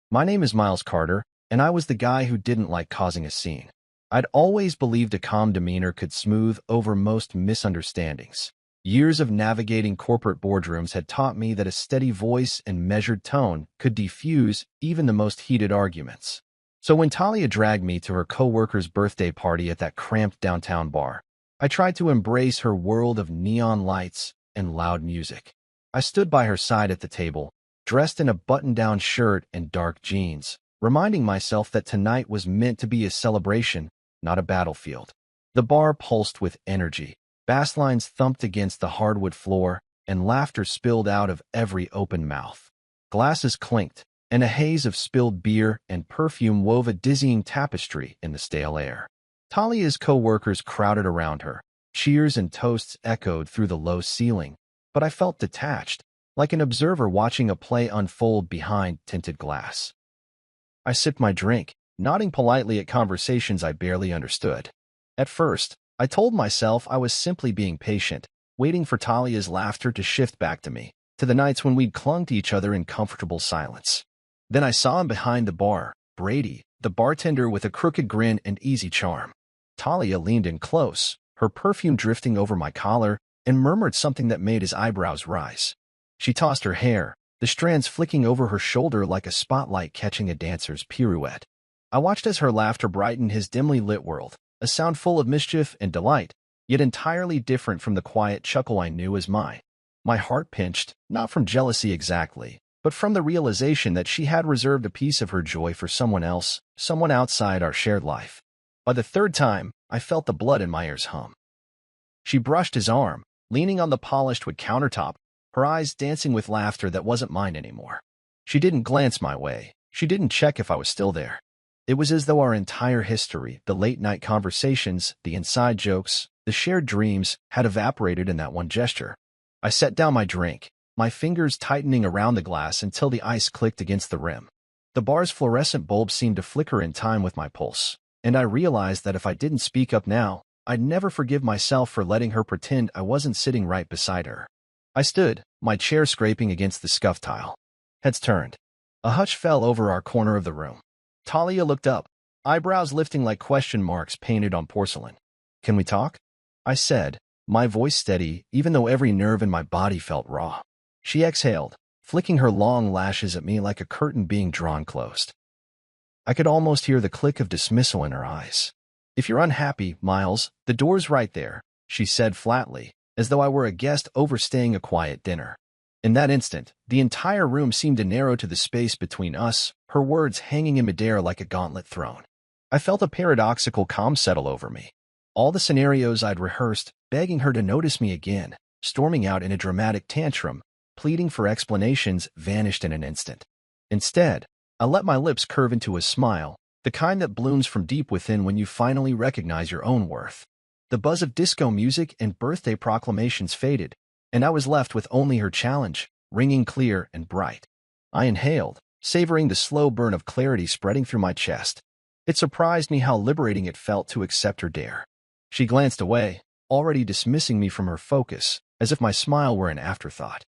My name is Miles Carter, and I was the guy who didn't like causing a scene. I'd always believed a calm demeanor could smooth over most misunderstandings. Years of navigating corporate boardrooms had taught me that a steady voice and measured tone could defuse even the most heated arguments. So when Talia dragged me to her coworker's birthday party at that cramped downtown bar, I tried to embrace her world of neon lights and loud music. I stood by her side at the table, dressed in a button-down shirt and dark jeans, reminding myself that tonight was meant to be a celebration, not a battlefield. The bar pulsed with energy. Bass lines thumped against the hardwood floor, and laughter spilled out of every open mouth. Glasses clinked, and a haze of spilled beer and perfume wove a dizzying tapestry in the stale air. Talia's co-workers crowded around her. Cheers and toasts echoed through the low ceiling, but I felt detached, like an observer watching a play unfold behind tinted glass. I sipped my drink, nodding politely at conversations I barely understood. At first, I told myself I was simply being patient, waiting for Talia's laughter to shift back to me, to the nights when we'd clung to each other in comfortable silence. Then I saw him behind the bar, Brady, the bartender with a crooked grin and easy charm. Talia leaned in close, her perfume drifting over my collar, and murmured something that made his eyebrows rise. She tossed her hair, the strands flicking over her shoulder like a spotlight catching a dancer's pirouette. I watched as her laughter brightened his dimly lit world, a sound full of mischief and delight, yet entirely different from the quiet chuckle I knew as mine. My heart pinched, not from jealousy exactly, but from the realization that she had reserved a piece of her joy for someone else, someone outside our shared life. By the third time, I felt the blood in my ears hum. She brushed his arm, leaning on the polished wood countertop, her eyes dancing with laughter that wasn't mine anymore. She didn't glance my way. She didn't check if I was still there. It was as though our entire history, the late-night conversations, the inside jokes, the shared dreams, had evaporated in that one gesture. I set down my drink, my fingers tightening around the glass until the ice clicked against the rim. The bar's fluorescent bulb seemed to flicker in time with my pulse, and I realized that if I didn't speak up now, I'd never forgive myself for letting her pretend I wasn't sitting right beside her. I stood, my chair scraping against the scuff tile. Heads turned. A hush fell over our corner of the room. Talia looked up, eyebrows lifting like question marks painted on porcelain. "Can we talk?" I said, my voice steady, even though every nerve in my body felt raw. She exhaled, flicking her long lashes at me like a curtain being drawn closed. I could almost hear the click of dismissal in her eyes. "If you're unhappy, Miles, the door's right there," she said flatly, as though I were a guest overstaying a quiet dinner. In that instant, the entire room seemed to narrow to the space between us, her words hanging in midair like a gauntlet thrown. I felt a paradoxical calm settle over me. All the scenarios I'd rehearsed, begging her to notice me again, storming out in a dramatic tantrum, pleading for explanations, vanished in an instant. Instead, I let my lips curve into a smile, the kind that blooms from deep within when you finally recognize your own worth. The buzz of disco music and birthday proclamations faded, and I was left with only her challenge, ringing clear and bright. I inhaled, savoring the slow burn of clarity spreading through my chest. It surprised me how liberating it felt to accept her dare. She glanced away, already dismissing me from her focus, as if my smile were an afterthought.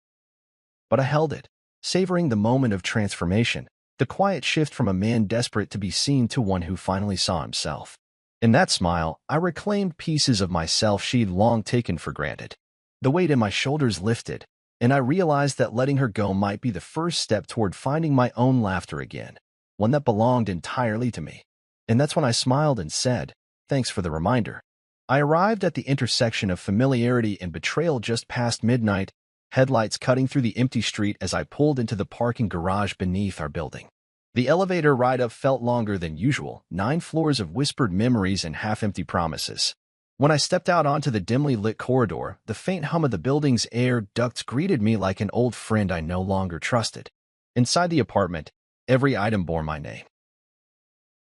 But I held it, savoring the moment of transformation, the quiet shift from a man desperate to be seen to one who finally saw himself. In that smile, I reclaimed pieces of myself she'd long taken for granted. The weight in my shoulders lifted, and I realized that letting her go might be the first step toward finding my own laughter again, one that belonged entirely to me. And that's when I smiled and said, "Thanks for the reminder." I arrived at the intersection of familiarity and betrayal just past midnight, headlights cutting through the empty street as I pulled into the parking garage beneath our building. The elevator ride up felt longer than usual, 9 floors of whispered memories and half-empty promises. When I stepped out onto the dimly lit corridor, the faint hum of the building's air ducts greeted me like an old friend I no longer trusted. Inside the apartment, every item bore my name.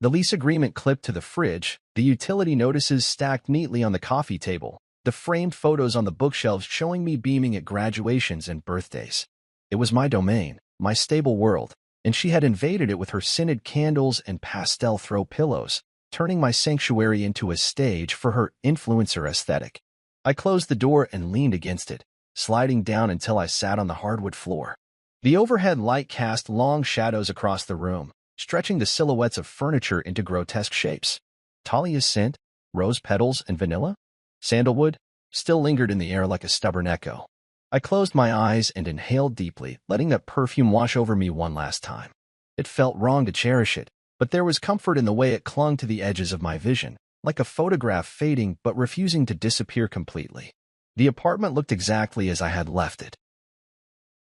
The lease agreement clipped to the fridge, the utility notices stacked neatly on the coffee table, the framed photos on the bookshelves showing me beaming at graduations and birthdays. It was my domain, my stable world, and she had invaded it with her scented candles and pastel throw pillows, turning my sanctuary into a stage for her influencer aesthetic. I closed the door and leaned against it, sliding down until I sat on the hardwood floor. The overhead light cast long shadows across the room, stretching the silhouettes of furniture into grotesque shapes. Talia's scent, rose petals and vanilla, sandalwood, still lingered in the air like a stubborn echo. I closed my eyes and inhaled deeply, letting that perfume wash over me one last time. It felt wrong to cherish it, but there was comfort in the way it clung to the edges of my vision, like a photograph fading but refusing to disappear completely. The apartment looked exactly as I had left it.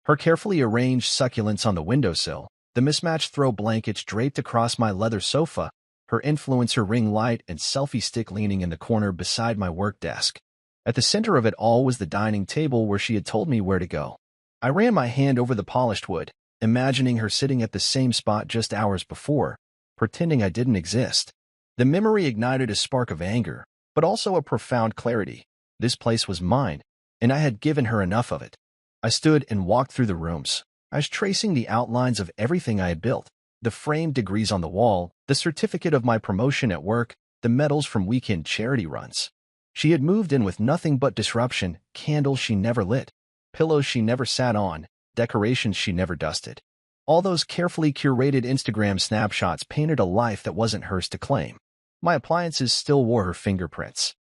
Her carefully arranged succulents on the windowsill, the mismatched throw blankets draped across my leather sofa, her influencer ring light and selfie stick leaning in the corner beside my work desk. At the center of it all was the dining table where she had told me where to go. I ran my hand over the polished wood, imagining her sitting at the same spot just hours before, pretending I didn't exist. The memory ignited a spark of anger, but also a profound clarity. This place was mine, and I had given her enough of it. I stood and walked through the rooms. I was tracing the outlines of everything I had built, the framed degrees on the wall, the certificate of my promotion at work, the medals from weekend charity runs. She had moved in with nothing but disruption, candles she never lit, pillows she never sat on, decorations she never dusted. All those carefully curated Instagram snapshots painted a life that wasn't hers to claim. My appliances still wore her fingerprints.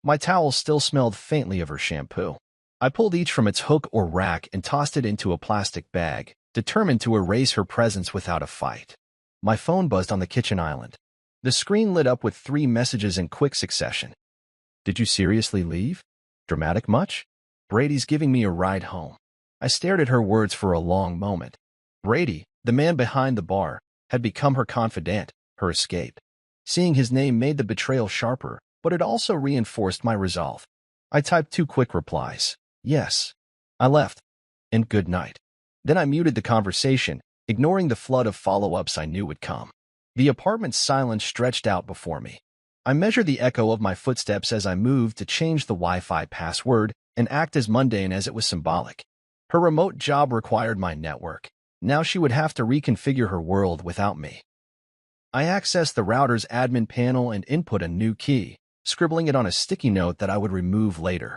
My towels still smelled faintly of her shampoo. I pulled each from its hook or rack and tossed it into a plastic bag, determined to erase her presence without a fight. My phone buzzed on the kitchen island. The screen lit up with 3 messages in quick succession. Did you seriously leave? Dramatic much? Brady's giving me a ride home. I stared at her words for a long moment. Brady, the man behind the bar, had become her confidant, her escape. Seeing his name made the betrayal sharper, but it also reinforced my resolve. I typed 2 quick replies. Yes. I left. And good night. Then I muted the conversation, ignoring the flood of follow-ups I knew would come. The apartment's silence stretched out before me. I measured the echo of my footsteps as I moved to change the Wi-Fi password and act as mundane as it was symbolic. Her remote job required my network. Now she would have to reconfigure her world without me. I accessed the router's admin panel and input a new key, scribbling it on a sticky note that I would remove later.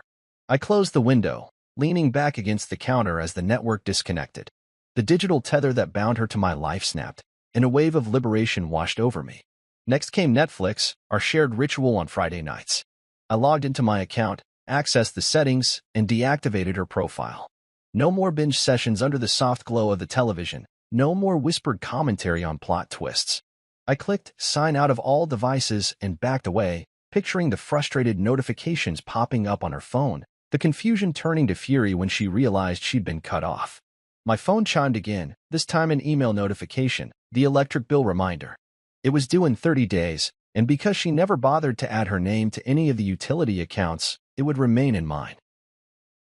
I closed the window, leaning back against the counter as the network disconnected. The digital tether that bound her to my life snapped, and a wave of liberation washed over me. Next came Netflix, our shared ritual on Friday nights. I logged into my account, accessed the settings, and deactivated her profile. No more binge sessions under the soft glow of the television, no more whispered commentary on plot twists. I clicked sign out of all devices and backed away, picturing the frustrated notifications popping up on her phone, the confusion turning to fury when she realized she'd been cut off. My phone chimed again, this time an email notification, the electric bill reminder. It was due in 30 days, and because she never bothered to add her name to any of the utility accounts, it would remain in mine.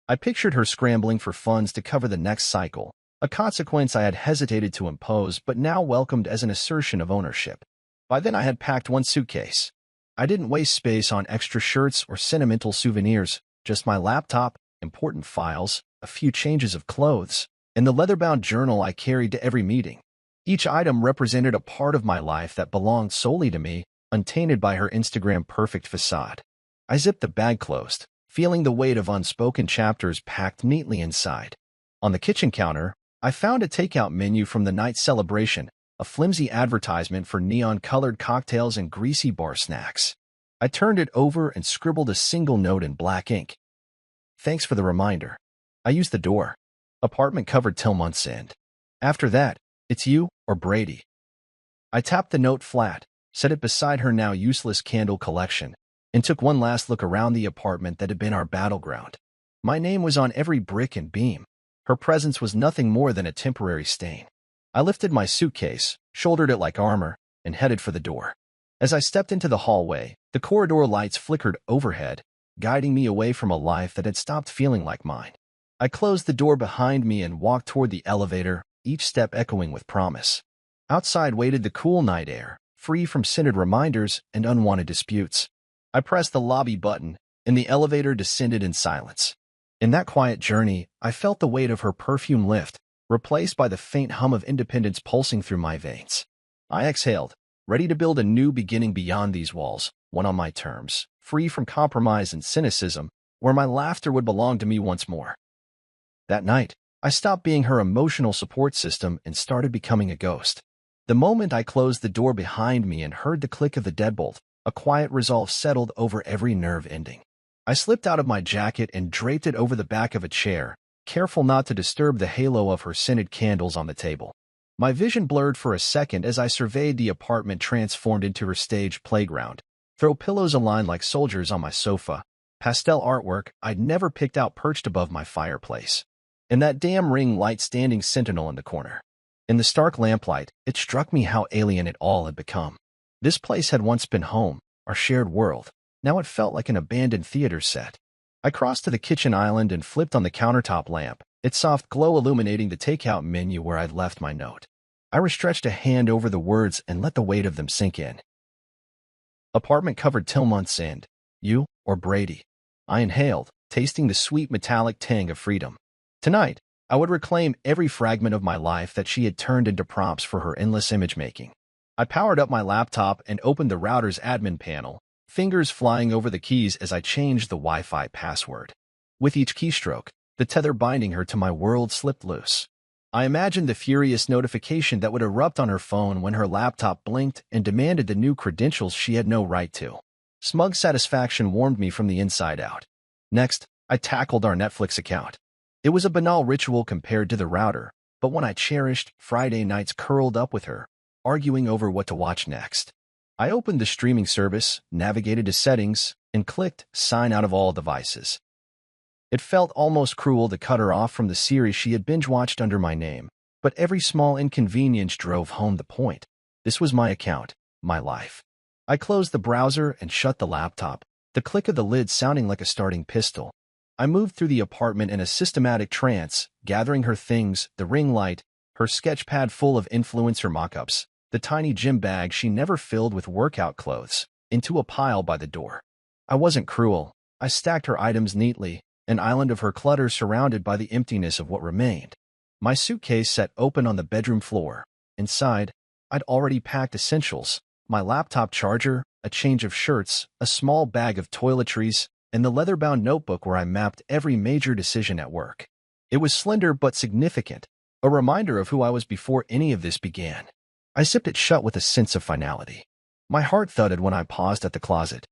I pictured her scrambling for funds to cover the next cycle, a consequence I had hesitated to impose but now welcomed as an assertion of ownership. By then I had packed 1 suitcase. I didn't waste space on extra shirts or sentimental souvenirs, just my laptop, important files, a few changes of clothes, and the leather-bound journal I carried to every meeting. Each item represented a part of my life that belonged solely to me, untainted by her Instagram-perfect facade. I zipped the bag closed, feeling the weight of unspoken chapters packed neatly inside. On the kitchen counter, I found a takeout menu from the night celebration, a flimsy advertisement for neon-colored cocktails and greasy bar snacks. I turned it over and scribbled a single note in black ink. Thanks for the reminder. I used the door. Apartment covered till month's end. After that, it's you or Brady. I tapped the note flat, set it beside her now useless candle collection, and took one last look around the apartment that had been our battleground. My name was on every brick and beam. Her presence was nothing more than a temporary stain. I lifted my suitcase, shouldered it like armor, and headed for the door. As I stepped into the hallway, the corridor lights flickered overhead, guiding me away from a life that had stopped feeling like mine. I closed the door behind me and walked toward the elevator, each step echoing with promise. Outside waited the cool night air, free from scented reminders and unwanted disputes. I pressed the lobby button, and the elevator descended in silence. In that quiet journey, I felt the weight of her perfume lift, replaced by the faint hum of independence pulsing through my veins. I exhaled, ready to build a new beginning beyond these walls, one on my terms, free from compromise and cynicism, where my laughter would belong to me once more. That night, I I stopped being her emotional support system and started becoming a ghost. The moment I closed the door behind me and heard the click of the deadbolt, a quiet resolve settled over every nerve ending. I slipped out of my jacket and draped it over the back of a chair, careful not to disturb the halo of her scented candles on the table. My vision blurred for a second as I surveyed the apartment transformed into her staged playground. Throw pillows aligned like soldiers on my sofa, pastel artwork I'd never picked out perched above my fireplace, and that damn ring light standing sentinel in the corner. In the stark lamplight, it struck me how alien it all had become. This place had once been home, our shared world. Now it felt like an abandoned theater set. I crossed to the kitchen island and flipped on the countertop lamp, its soft glow illuminating the takeout menu where I'd left my note. I stretched a hand over the words and let the weight of them sink in. Apartment covered till month's end. You or Brady? I inhaled, tasting the sweet metallic tang of freedom. Tonight, I would reclaim every fragment of my life that she had turned into prompts for her endless image-making. I powered up my laptop and opened the router's admin panel, fingers flying over the keys as I changed the Wi-Fi password. With each keystroke, the tether binding her to my world slipped loose. I imagined the furious notification that would erupt on her phone when her laptop blinked and demanded the new credentials she had no right to. Smug satisfaction warmed me from the inside out. Next, I tackled our Netflix account. It was a banal ritual compared to the router, but one I cherished. Friday nights curled up with her, arguing over what to watch next. I opened the streaming service, navigated to settings, and clicked sign out of all devices. It felt almost cruel to cut her off from the series she had binge-watched under my name, but every small inconvenience drove home the point. This was my account, my life. I closed the browser and shut the laptop, the click of the lid sounding like a starting pistol. I moved through the apartment in a systematic trance, gathering her things, the ring light, her sketch pad full of influencer mock-ups, the tiny gym bag she never filled with workout clothes, into a pile by the door. I wasn't cruel. I stacked her items neatly, an island of her clutter surrounded by the emptiness of what remained. My suitcase sat open on the bedroom floor. Inside, I'd already packed essentials, my laptop charger, a change of shirts, a small bag of toiletries, and the leather-bound notebook where I mapped every major decision at work. It was slender but significant, a reminder of who I was before any of this began. I zipped it shut with a sense of finality. My heart thudded when I paused at the closet.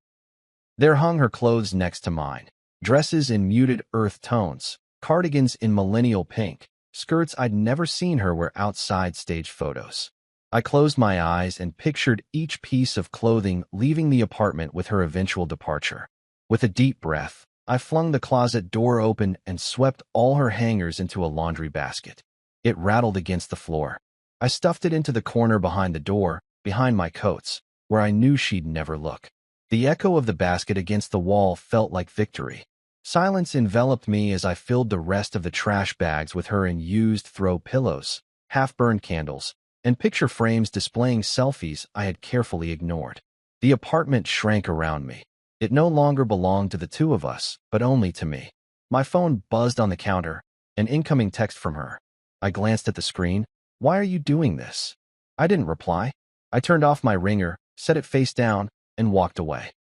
There hung her clothes next to mine, dresses in muted earth tones, cardigans in millennial pink, skirts I'd never seen her wear outside stage photos. I closed my eyes and pictured each piece of clothing leaving the apartment with her eventual departure. With a deep breath, I flung the closet door open and swept all her hangers into a laundry basket. It rattled against the floor. I stuffed it into the corner behind the door, behind my coats, where I knew she'd never look. The echo of the basket against the wall felt like victory. Silence enveloped me as I filled the rest of the trash bags with her unused throw pillows, half-burned candles, and picture frames displaying selfies I had carefully ignored. The apartment shrank around me. It no longer belonged to the two of us, but only to me. My phone buzzed on the counter, an incoming text from her. I glanced at the screen. "Why are you doing this?" I didn't reply. I turned off my ringer, set it face down, and walked away.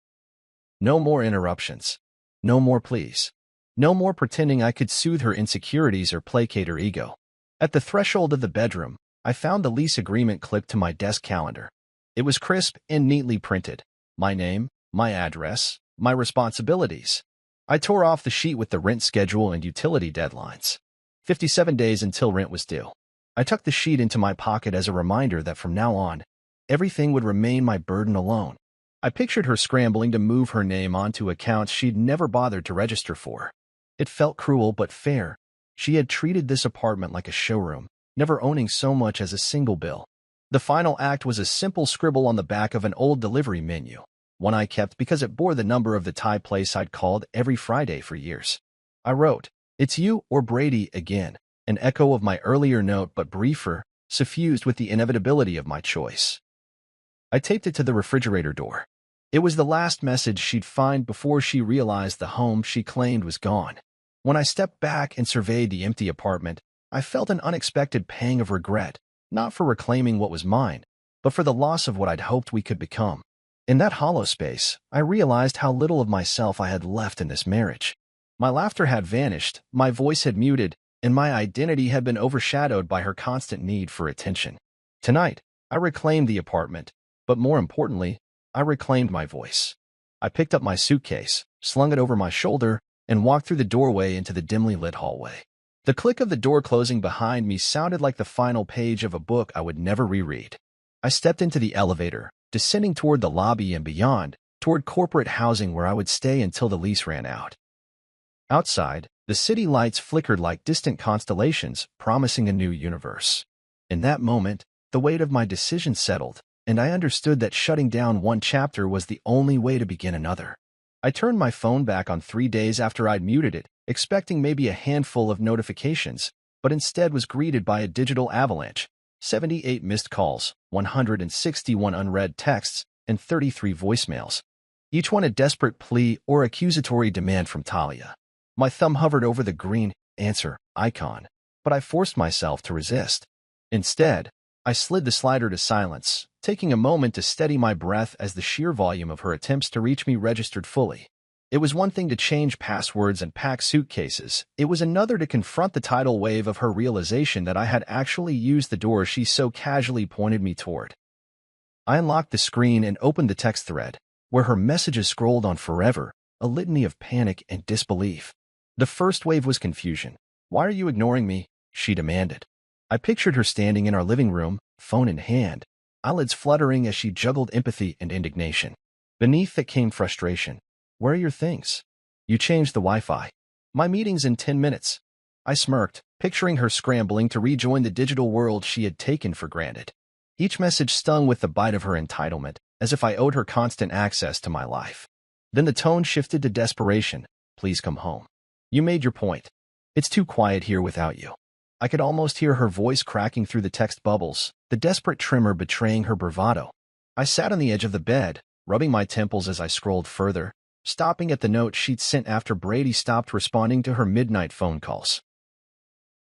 No more interruptions. No more pleas. No more pretending I could soothe her insecurities or placate her ego. At the threshold of the bedroom, I found the lease agreement clipped to my desk calendar. It was crisp and neatly printed. My name, my address, my responsibilities. I tore off the sheet with the rent schedule and utility deadlines. 57 days until rent was due. I tucked the sheet into my pocket as a reminder that from now on, everything would remain my burden alone. I pictured her scrambling to move her name onto accounts she'd never bothered to register for. It felt cruel but fair. She had treated this apartment like a showroom, never owning so much as a single bill. The final act was a simple scribble on the back of an old delivery menu, one I kept because it bore the number of the Thai place I'd called every Friday for years. I wrote, "It's you or Brady again," an echo of my earlier note but briefer, suffused with the inevitability of my choice. I taped it to the refrigerator door. It was the last message she'd find before she realized the home she claimed was gone. When I stepped back and surveyed the empty apartment, I felt an unexpected pang of regret, not for reclaiming what was mine, but for the loss of what I'd hoped we could become. In that hollow space, I realized how little of myself I had left in this marriage. My laughter had vanished, my voice had muted, and my identity had been overshadowed by her constant need for attention. Tonight, I reclaimed the apartment, but more importantly, I reclaimed my voice. I picked up my suitcase, slung it over my shoulder, and walked through the doorway into the dimly lit hallway. The click of the door closing behind me sounded like the final page of a book I would never reread. I stepped into the elevator, descending toward the lobby and beyond, toward corporate housing where I would stay until the lease ran out. Outside, the city lights flickered like distant constellations, promising a new universe. In that moment, the weight of my decision settled, and I understood that shutting down one chapter was the only way to begin another. I turned my phone back on 3 days after I'd muted it, expecting maybe a handful of notifications, but instead was greeted by a digital avalanche: 78 missed calls, 161 unread texts, and 33 voicemails. Each one a desperate plea or accusatory demand from Talia. My thumb hovered over the green answer icon, but I forced myself to resist. Instead, I slid the slider to silence, taking a moment to steady my breath as the sheer volume of her attempts to reach me registered fully. It was one thing to change passwords and pack suitcases. It was another to confront the tidal wave of her realization that I had actually used the door she so casually pointed me toward. I unlocked the screen and opened the text thread, where her messages scrolled on forever, a litany of panic and disbelief. The first wave was confusion. "Why are you ignoring me?" she demanded. I pictured her standing in our living room, phone in hand, eyelids fluttering as she juggled empathy and indignation. Beneath that came frustration. "Where are your things? You changed the Wi-Fi. My meeting's in 10 minutes. I smirked, picturing her scrambling to rejoin the digital world she had taken for granted. Each message stung with the bite of her entitlement, as if I owed her constant access to my life. Then the tone shifted to desperation. "Please come home. You made your point. It's too quiet here without you." I could almost hear her voice cracking through the text bubbles, the desperate tremor betraying her bravado. I sat on the edge of the bed, rubbing my temples as I scrolled further, stopping at the note she'd sent after Brady stopped responding to her midnight phone calls.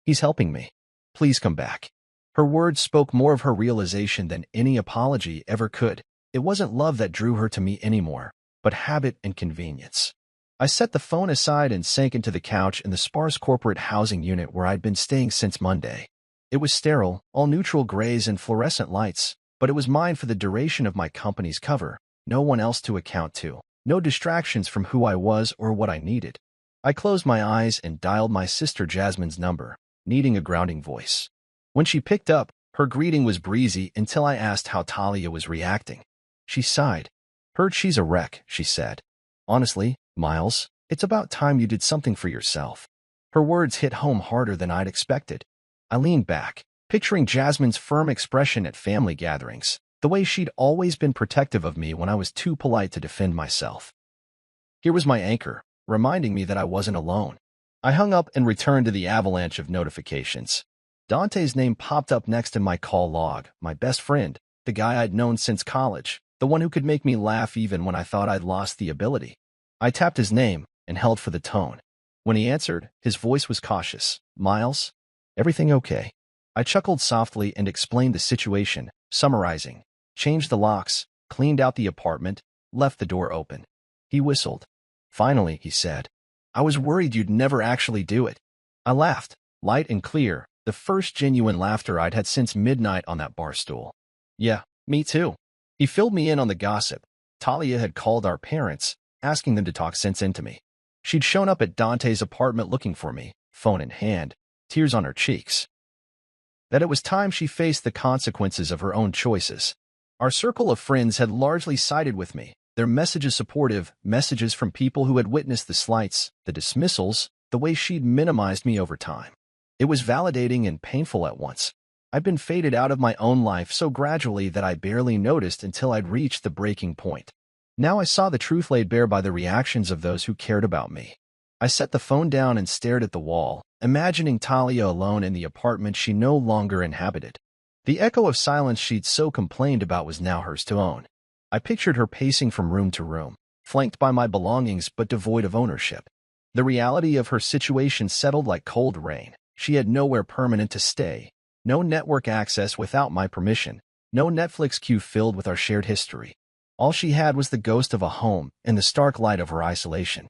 "He's helping me. Please come back." Her words spoke more of her realization than any apology ever could. It wasn't love that drew her to me anymore, but habit and convenience. I set the phone aside and sank into the couch in the sparse corporate housing unit where I'd been staying since Monday. It was sterile, all neutral grays and fluorescent lights, but it was mine for the duration of my company's cover, no one else to account to, no distractions from who I was or what I needed. I closed my eyes and dialed my sister Jasmine's number, needing a grounding voice. When she picked up, her greeting was breezy until I asked how Talia was reacting. She sighed. "Heard she's a wreck," she said. "Honestly, Miles, it's about time you did something for yourself." Her words hit home harder than I'd expected. I leaned back, picturing Jasmine's firm expression at family gatherings, the way she'd always been protective of me when I was too polite to defend myself. Here was my anchor, reminding me that I wasn't alone. I hung up and returned to the avalanche of notifications. Dante's name popped up next in my call log, my best friend, the guy I'd known since college, the one who could make me laugh even when I thought I'd lost the ability. I tapped his name and held for the tone. When he answered, his voice was cautious. "Miles, everything okay?" I chuckled softly and explained the situation, summarizing. Changed the locks, cleaned out the apartment, left the door open. He whistled. "Finally," he said. "I was worried you'd never actually do it." I laughed, light and clear, the first genuine laughter I'd had since midnight on that bar stool. "Yeah, me too." He filled me in on the gossip. Talia had called our parents, asking them to talk sense into me. She'd shown up at Dante's apartment looking for me, phone in hand, tears on her cheeks. That it was time she faced the consequences of her own choices. Our circle of friends had largely sided with me, their messages supportive, messages from people who had witnessed the slights, the dismissals, the way she'd minimized me over time. It was validating and painful at once. I'd been faded out of my own life so gradually that I barely noticed until I'd reached the breaking point. Now I saw the truth laid bare by the reactions of those who cared about me. I set the phone down and stared at the wall, imagining Talia alone in the apartment she no longer inhabited. The echo of silence she'd so complained about was now hers to own. I pictured her pacing from room to room, flanked by my belongings but devoid of ownership. The reality of her situation settled like cold rain. She had nowhere permanent to stay, no network access without my permission, no Netflix queue filled with our shared history. All she had was the ghost of a home and the stark light of her isolation.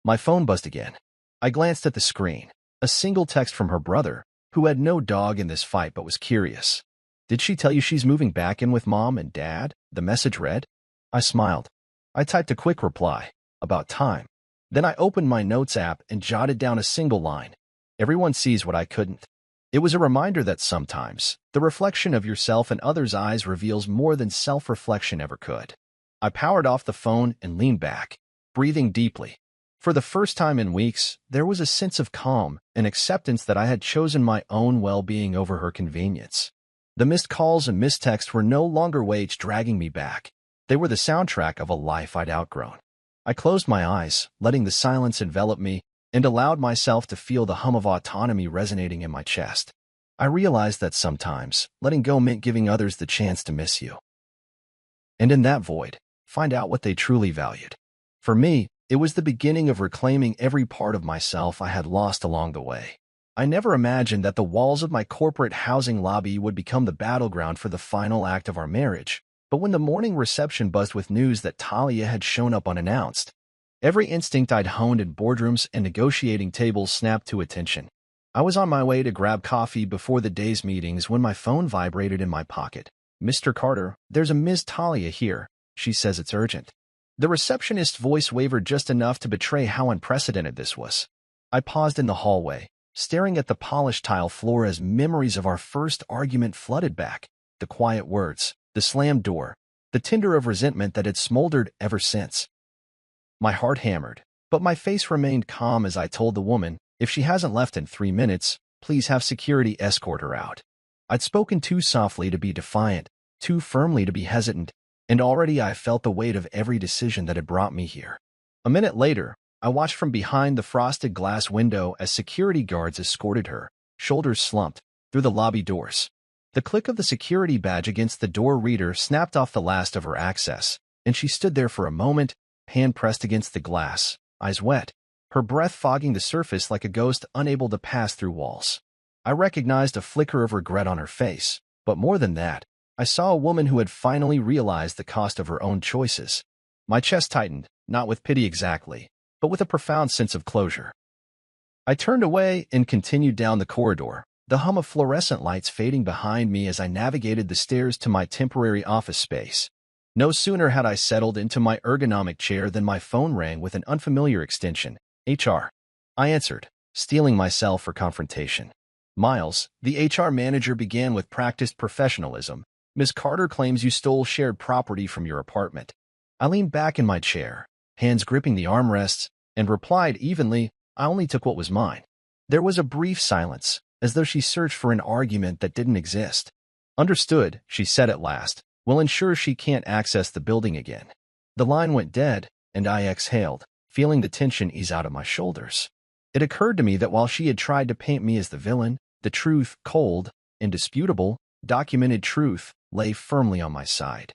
My phone buzzed again. I glanced at the screen. A single text from her brother, who had no dog in this fight but was curious. "Did she tell you she's moving back in with Mom and Dad?" the message read. I smiled. I typed a quick reply. "About time." Then I opened my notes app and jotted down a single line. "Everyone sees what I couldn't." It was a reminder that sometimes the reflection of yourself in others' eyes reveals more than self-reflection ever could. I powered off the phone and leaned back, breathing deeply. For the first time in weeks, there was a sense of calm and acceptance that I had chosen my own well-being over her convenience. The missed calls and missed texts were no longer weights dragging me back. They were the soundtrack of a life I'd outgrown. I closed my eyes, letting the silence envelop me, and allowed myself to feel the hum of autonomy resonating in my chest. I realized that sometimes letting go meant giving others the chance to miss you. And in that void, find out what they truly valued. For me, it was the beginning of reclaiming every part of myself I had lost along the way. I never imagined that the walls of my corporate housing lobby would become the battleground for the final act of our marriage, but when the morning reception buzzed with news that Talia had shown up unannounced, every instinct I'd honed in boardrooms and negotiating tables snapped to attention. I was on my way to grab coffee before the day's meetings when my phone vibrated in my pocket. "Mr. Carter, there's a Ms. Talia here. She says it's urgent." The receptionist's voice wavered just enough to betray how unprecedented this was. I paused in the hallway, staring at the polished tile floor as memories of our first argument flooded back. The quiet words, the slammed door, the tinder of resentment that had smoldered ever since. My heart hammered, but my face remained calm as I told the woman, "If she hasn't left in 3 minutes, please have security escort her out." I'd spoken too softly to be defiant, too firmly to be hesitant, and already I felt the weight of every decision that had brought me here. A minute later, I watched from behind the frosted glass window as security guards escorted her, shoulders slumped, through the lobby doors. The click of the security badge against the door reader snapped off the last of her access, and she stood there for a moment, hand pressed against the glass, eyes wet, her breath fogging the surface like a ghost unable to pass through walls. I recognized a flicker of regret on her face, but more than that, I saw a woman who had finally realized the cost of her own choices. My chest tightened, not with pity exactly, but with a profound sense of closure. I turned away and continued down the corridor, the hum of fluorescent lights fading behind me as I navigated the stairs to my temporary office space. No sooner had I settled into my ergonomic chair than my phone rang with an unfamiliar extension, HR. I answered, steeling myself for confrontation. "Miles," the HR manager began with practiced professionalism, "Ms. Carter claims you stole shared property from your apartment." I leaned back in my chair, hands gripping the armrests, and replied evenly, "I only took what was mine." There was a brief silence, as though she searched for an argument that didn't exist. "Understood," she said at last. "We'll ensure she can't access the building again." The line went dead, and I exhaled, feeling the tension ease out of my shoulders. It occurred to me that while she had tried to paint me as the villain, the truth, cold, indisputable, documented truth, lay firmly on my side.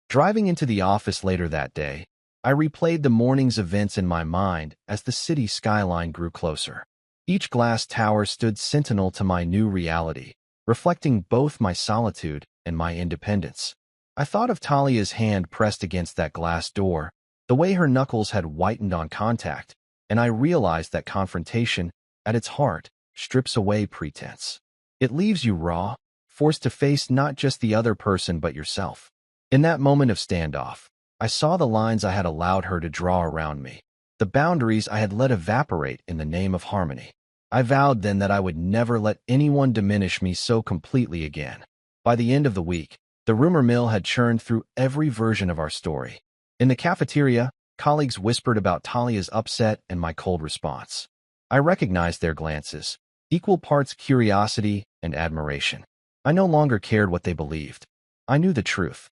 Driving into the office later that day, I replayed the morning's events in my mind as the city skyline grew closer. Each glass tower stood sentinel to my new reality, reflecting both my solitude and my independence. I thought of Talia's hand pressed against that glass door, the way her knuckles had whitened on contact, and I realized that confrontation, at its heart, strips away pretense. It leaves you raw, forced to face not just the other person but yourself. In that moment of standoff, I saw the lines I had allowed her to draw around me, the boundaries I had let evaporate in the name of harmony. I vowed then that I would never let anyone diminish me so completely again. By the end of the week, the rumor mill had churned through every version of our story. In the cafeteria, colleagues whispered about Talia's upset and my cold response. I recognized their glances, equal parts curiosity and admiration. I no longer cared what they believed. I knew the truth.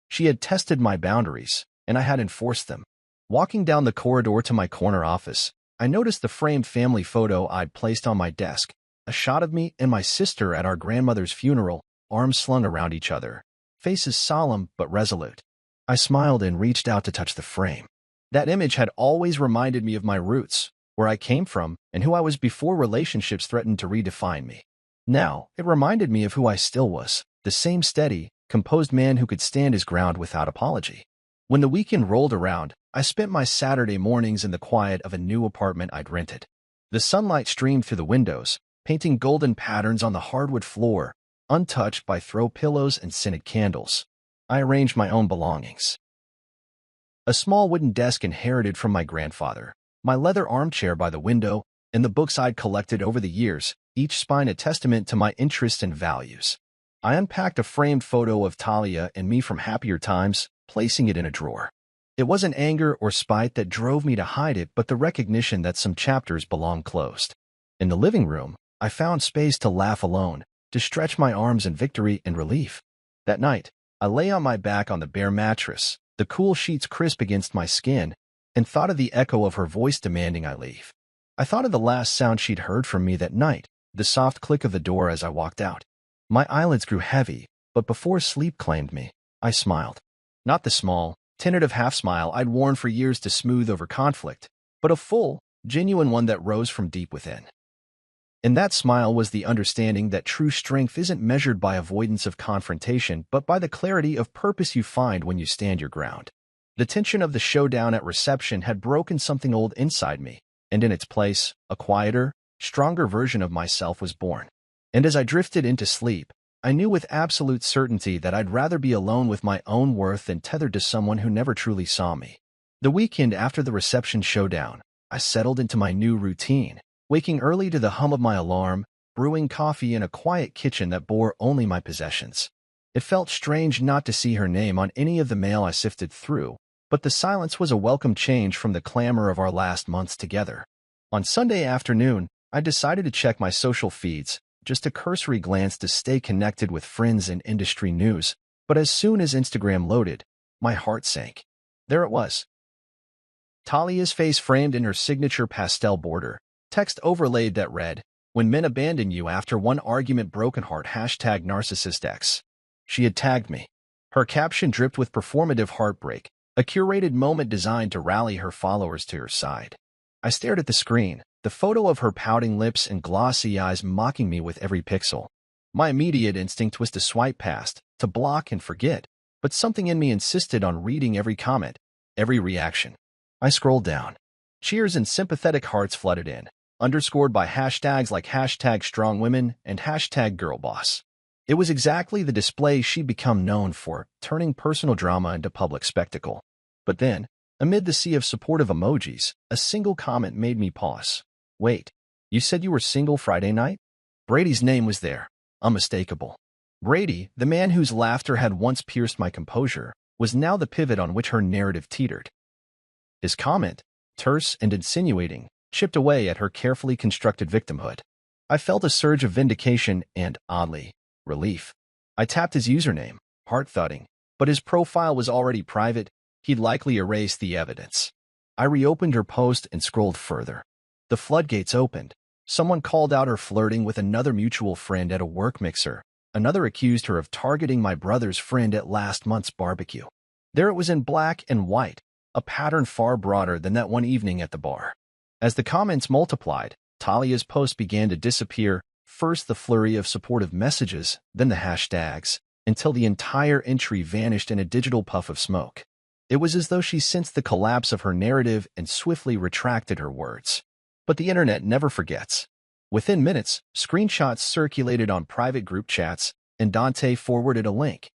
She had tested my boundaries, and I had enforced them. Walking down the corridor to my corner office, I noticed the framed family photo I'd placed on my desk, a shot of me and my sister at our grandmother's funeral, arms slung around each other, faces solemn but resolute. I smiled and reached out to touch the frame. That image had always reminded me of my roots, where I came from, and who I was before relationships threatened to redefine me. Now, it reminded me of who I still was, the same steady, composed man who could stand his ground without apology. When the weekend rolled around, I spent my Saturday mornings in the quiet of a new apartment I'd rented. The sunlight streamed through the windows, painting golden patterns on the hardwood floor, untouched by throw pillows and scented candles. I arranged my own belongings. A small wooden desk inherited from my grandfather, my leather armchair by the window, and the books I'd collected over the years, each spine a testament to my interests and values. I unpacked a framed photo of Talia and me from happier times, placing it in a drawer. It wasn't anger or spite that drove me to hide it, but the recognition that some chapters belonged closed. In the living room, I found space to laugh alone, to stretch my arms in victory and relief. That night, I lay on my back on the bare mattress, the cool sheets crisp against my skin, and thought of the echo of her voice demanding I leave. I thought of the last sound she'd heard from me that night, the soft click of the door as I walked out. My eyelids grew heavy, but before sleep claimed me, I smiled. Not the small, tentative half-smile I'd worn for years to smooth over conflict, but a full, genuine one that rose from deep within. In that smile was the understanding that true strength isn't measured by avoidance of confrontation, but by the clarity of purpose you find when you stand your ground. The tension of the showdown at reception had broken something old inside me, and in its place, a quieter, stronger version of myself was born. And as I drifted into sleep, I knew with absolute certainty that I'd rather be alone with my own worth than tethered to someone who never truly saw me. The weekend after the reception showdown, I settled into my new routine, waking early to the hum of my alarm, brewing coffee in a quiet kitchen that bore only my possessions. It felt strange not to see her name on any of the mail I sifted through, but the silence was a welcome change from the clamor of our last months together. On Sunday afternoon, I decided to check my social feeds, just a cursory glance to stay connected with friends and industry news, but as soon as Instagram loaded, my heart sank. There it was. Talia's face framed in her signature pastel border, text overlaid that read, "When men abandon you after one argument, broken heart, #narcissistx. She had tagged me. Her caption dripped with performative heartbreak, a curated moment designed to rally her followers to her side. I stared at the screen, the photo of her pouting lips and glossy eyes mocking me with every pixel. My immediate instinct was to swipe past, to block and forget, but something in me insisted on reading every comment, every reaction. I scrolled down. Cheers and sympathetic hearts flooded in, underscored by hashtags like #strongwomen and #girlboss. It was exactly the display she'd become known for, turning personal drama into public spectacle. But then, amid the sea of supportive emojis, a single comment made me pause. Wait, you said you were single Friday night? Brady's name was there, unmistakable. Brady, the man whose laughter had once pierced my composure, was now the pivot on which her narrative teetered. His comment, terse and insinuating, chipped away at her carefully constructed victimhood. I felt a surge of vindication and, oddly, relief. I tapped his username, heart-thudding, but his profile was already private. He'd likely erased the evidence. I reopened her post and scrolled further. The floodgates opened. Someone called out her flirting with another mutual friend at a work mixer. Another accused her of targeting my brother's friend at last month's barbecue. There it was in black and white, a pattern far broader than that one evening at the bar. As the comments multiplied, Talia's post began to disappear, first the flurry of supportive messages, then the hashtags, until the entire entry vanished in a digital puff of smoke. It was as though she sensed the collapse of her narrative and swiftly retracted her words. But the internet never forgets. Within minutes, screenshots circulated on private group chats, and Dante forwarded a link.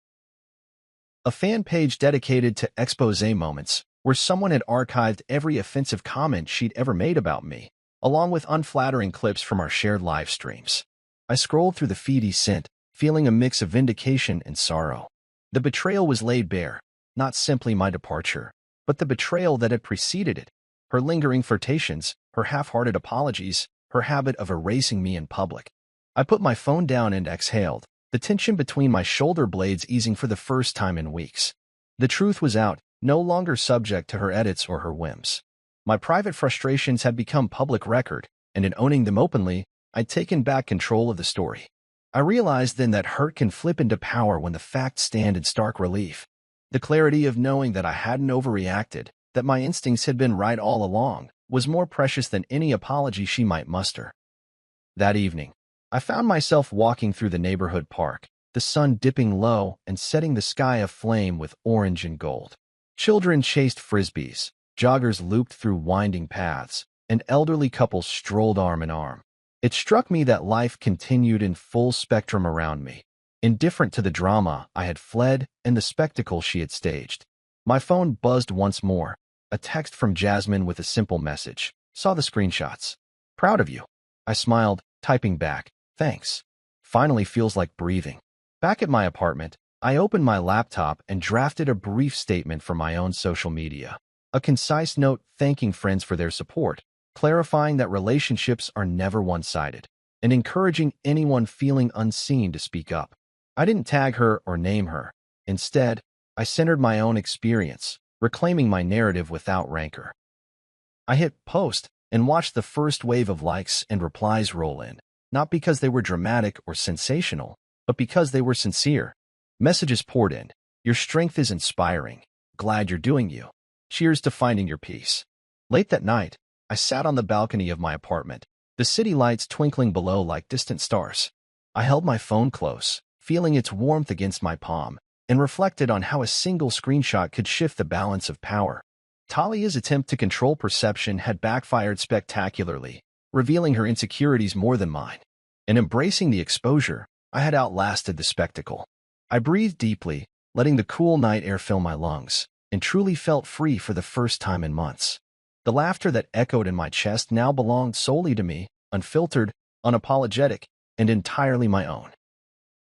A fan page dedicated to expose moments, where someone had archived every offensive comment she'd ever made about me, along with unflattering clips from our shared live streams. I scrolled through the feed he sent, feeling a mix of vindication and sorrow. The betrayal was laid bare, not simply my departure, but the betrayal that had preceded it, her lingering flirtations, her half-hearted apologies, her habit of erasing me in public. I put my phone down and exhaled, the tension between my shoulder blades easing for the first time in weeks. The truth was out, no longer subject to her edits or her whims. My private frustrations had become public record, and in owning them openly, I'd taken back control of the story. I realized then that hurt can flip into power when the facts stand in stark relief. The clarity of knowing that I hadn't overreacted, that my instincts had been right all along, was more precious than any apology she might muster. That evening, I found myself walking through the neighborhood park, the sun dipping low and setting the sky aflame with orange and gold. Children chased frisbees, joggers looped through winding paths, An elderly couple strolled arm in arm. It struck me that life continued in full spectrum around me, indifferent to the drama I had fled and the spectacle she had staged. My phone buzzed once more. A text from Jasmine with a simple message. Saw the screenshots. Proud of you. I smiled, typing back. Thanks. Finally feels like breathing. Back at my apartment, I opened my laptop and drafted a brief statement for my own social media. A concise note thanking friends for their support, clarifying that relationships are never one-sided, and encouraging anyone feeling unseen to speak up. I didn't tag her or name her. Instead, I centered my own experience, reclaiming my narrative without rancor. I hit post and watched the first wave of likes and replies roll in, not because they were dramatic or sensational, but because they were sincere. Messages poured in. Your strength is inspiring. Glad you're doing you. Cheers to finding your peace. Late that night, I sat on the balcony of my apartment, the city lights twinkling below like distant stars. I held my phone close, feeling its warmth against my palm, and reflected on how a single screenshot could shift the balance of power. Talia's attempt to control perception had backfired spectacularly, revealing her insecurities more than mine. In embracing the exposure, I had outlasted the spectacle. I breathed deeply, letting the cool night air fill my lungs, and truly felt free for the first time in months. The laughter that echoed in my chest now belonged solely to me, unfiltered, unapologetic, and entirely my own.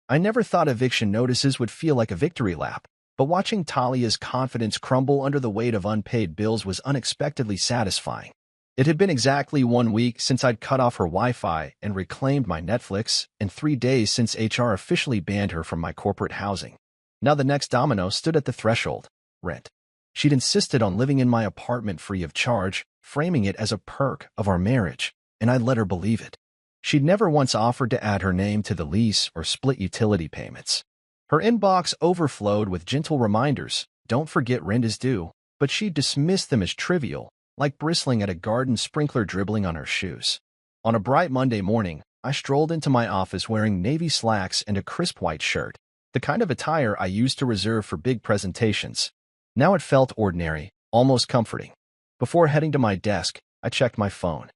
I never thought eviction notices would feel like a victory lap, but watching Talia's confidence crumble under the weight of unpaid bills was unexpectedly satisfying. It had been exactly 1 week since I'd cut off her Wi-Fi and reclaimed my Netflix, and 3 days since HR officially banned her from my corporate housing. Now the next domino stood at the threshold: rent. She'd insisted on living in my apartment free of charge, framing it as a perk of our marriage, and I'd let her believe it. She'd never once offered to add her name to the lease or split utility payments. Her inbox overflowed with gentle reminders, don't forget rent is due, but she dismissed them as trivial, like bristling at a garden sprinkler dribbling on her shoes. On a bright Monday morning, I strolled into my office wearing navy slacks and a crisp white shirt, the kind of attire I used to reserve for big presentations. Now it felt ordinary, almost comforting. Before heading to my desk, I checked my phone.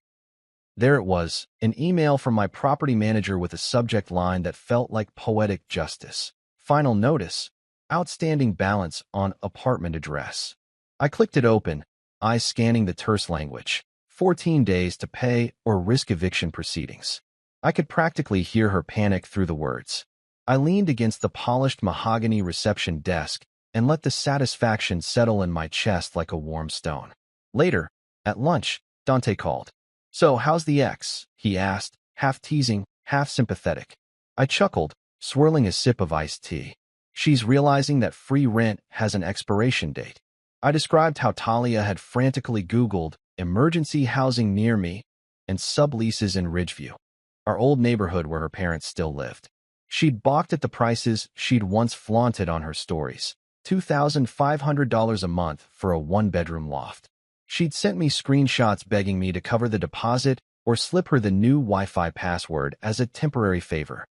There it was, an email from my property manager with a subject line that felt like poetic justice. Final notice: outstanding balance on apartment address. I clicked it open, eyes scanning the terse language. 14 days to pay or risk eviction proceedings. I could practically hear her panic through the words. I leaned against the polished mahogany reception desk and let the satisfaction settle in my chest like a warm stone. Later, at lunch, Dante called. So, how's the ex? He asked, half teasing, half sympathetic. I chuckled, swirling a sip of iced tea. She's realizing that free rent has an expiration date. I described how Talia had frantically Googled emergency housing near me and subleases in Ridgeview, our old neighborhood where her parents still lived. She'd balked at the prices she'd once flaunted on her stories. $2,500 a month for a one-bedroom loft. She'd sent me screenshots begging me to cover the deposit or slip her the new Wi-Fi password as a temporary favor.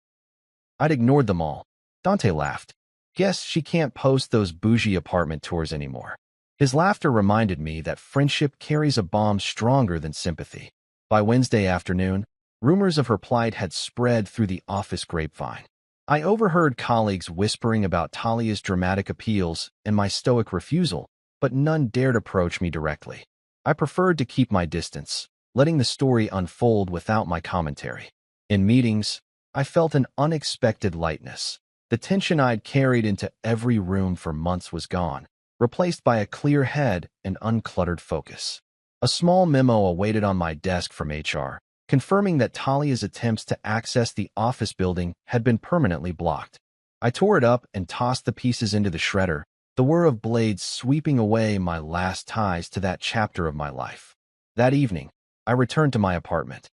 I'd ignored them all. Dante laughed. Guess she can't post those bougie apartment tours anymore. His laughter reminded me that friendship carries a bomb stronger than sympathy. By Wednesday afternoon, rumors of her plight had spread through the office grapevine. I overheard colleagues whispering about Talia's dramatic appeals and my stoic refusal, but none dared approach me directly. I preferred to keep my distance, letting the story unfold without my commentary. In meetings, I felt an unexpected lightness. The tension I'd carried into every room for months was gone, replaced by a clear head and uncluttered focus. A small memo awaited on my desk from HR, confirming that Talia's attempts to access the office building had been permanently blocked. I tore it up and tossed the pieces into the shredder, the whir of blades sweeping away my last ties to that chapter of my life. That evening, I returned to my apartment.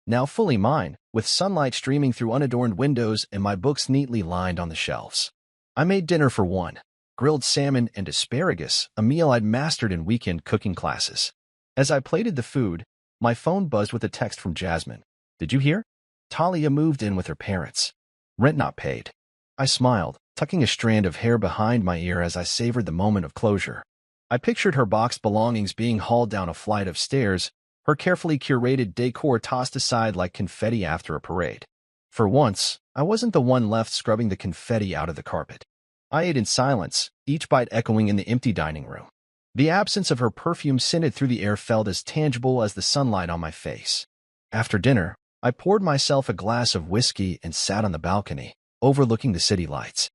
Now fully mine, with sunlight streaming through unadorned windows and my books neatly lined on the shelves. I made dinner for one: grilled salmon and asparagus, a meal I'd mastered in weekend cooking classes. As I plated the food, my phone buzzed with a text from Jasmine. Did you hear? Talia moved in with her parents. Rent not paid. I smiled, tucking a strand of hair behind my ear as I savored the moment of closure. I pictured her boxed belongings being hauled down a flight of stairs, her carefully curated decor tossed aside like confetti after a parade. For once, I wasn't the one left scrubbing the confetti out of the carpet. I ate in silence, each bite echoing in the empty dining room. The absence of her perfume scented through the air felt as tangible as the sunlight on my face. After dinner, I poured myself a glass of whiskey and sat on the balcony, overlooking the city lights.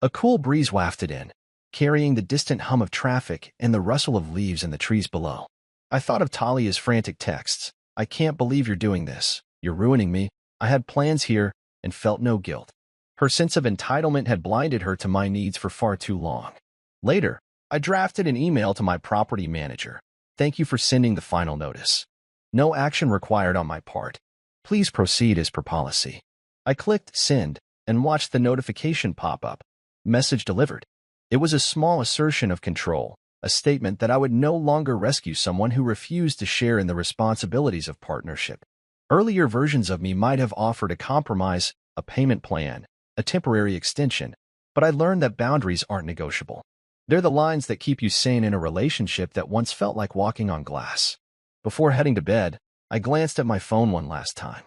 A cool breeze wafted in, carrying the distant hum of traffic and the rustle of leaves in the trees below. I thought of Talia's frantic texts. "I can't believe you're doing this. You're ruining me. I had plans here," and felt no guilt. Her sense of entitlement had blinded her to my needs for far too long. Later, I drafted an email to my property manager. "Thank you for sending the final notice. No action required on my part. Please proceed as per policy." I clicked send and watched the notification pop up. Message delivered. It was a small assertion of control, a statement that I would no longer rescue someone who refused to share in the responsibilities of partnership. Earlier versions of me might have offered a compromise, a payment plan, a temporary extension, but I learned that boundaries aren't negotiable. They're the lines that keep you sane in a relationship that once felt like walking on glass. Before heading to bed, I glanced at my phone one last time.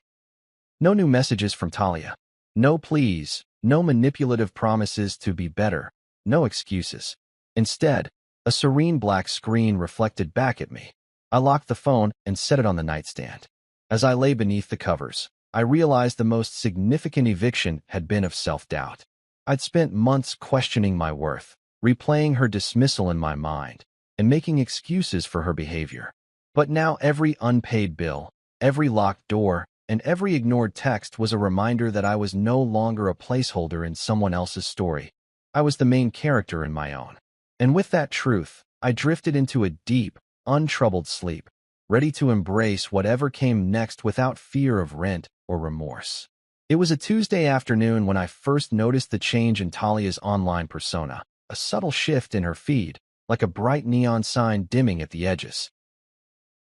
No new messages from Talia. No pleas, no manipulative promises to be better, no excuses. Instead, a serene black screen reflected back at me. I locked the phone and set it on the nightstand. As I lay beneath the covers, I realized the most significant eviction had been of self-doubt. I'd spent months questioning my worth, replaying her dismissal in my mind, and making excuses for her behavior. But now every unpaid bill, every locked door, and every ignored text was a reminder that I was no longer a placeholder in someone else's story. I was the main character in my own. And with that truth, I drifted into a deep, untroubled sleep, ready to embrace whatever came next without fear of rent or remorse. It was a Tuesday afternoon when I first noticed the change in Talia's online persona, a subtle shift in her feed, like a bright neon sign dimming at the edges.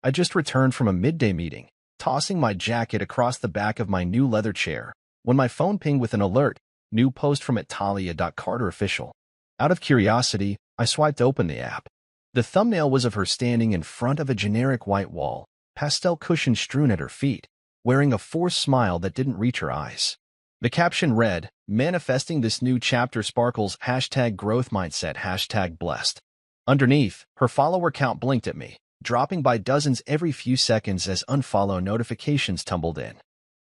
I just returned from a midday meeting, tossing my jacket across the back of my new leather chair, when my phone pinged with an alert, new post from @Talia.CarterOfficial. Out of curiosity, I swiped open the app. The thumbnail was of her standing in front of a generic white wall, pastel cushions strewn at her feet, wearing a forced smile that didn't reach her eyes. The caption read, "Manifesting this new chapter sparkles, #growth mindset, #blessed. Underneath, her follower count blinked at me, dropping by dozens every few seconds as unfollow notifications tumbled in.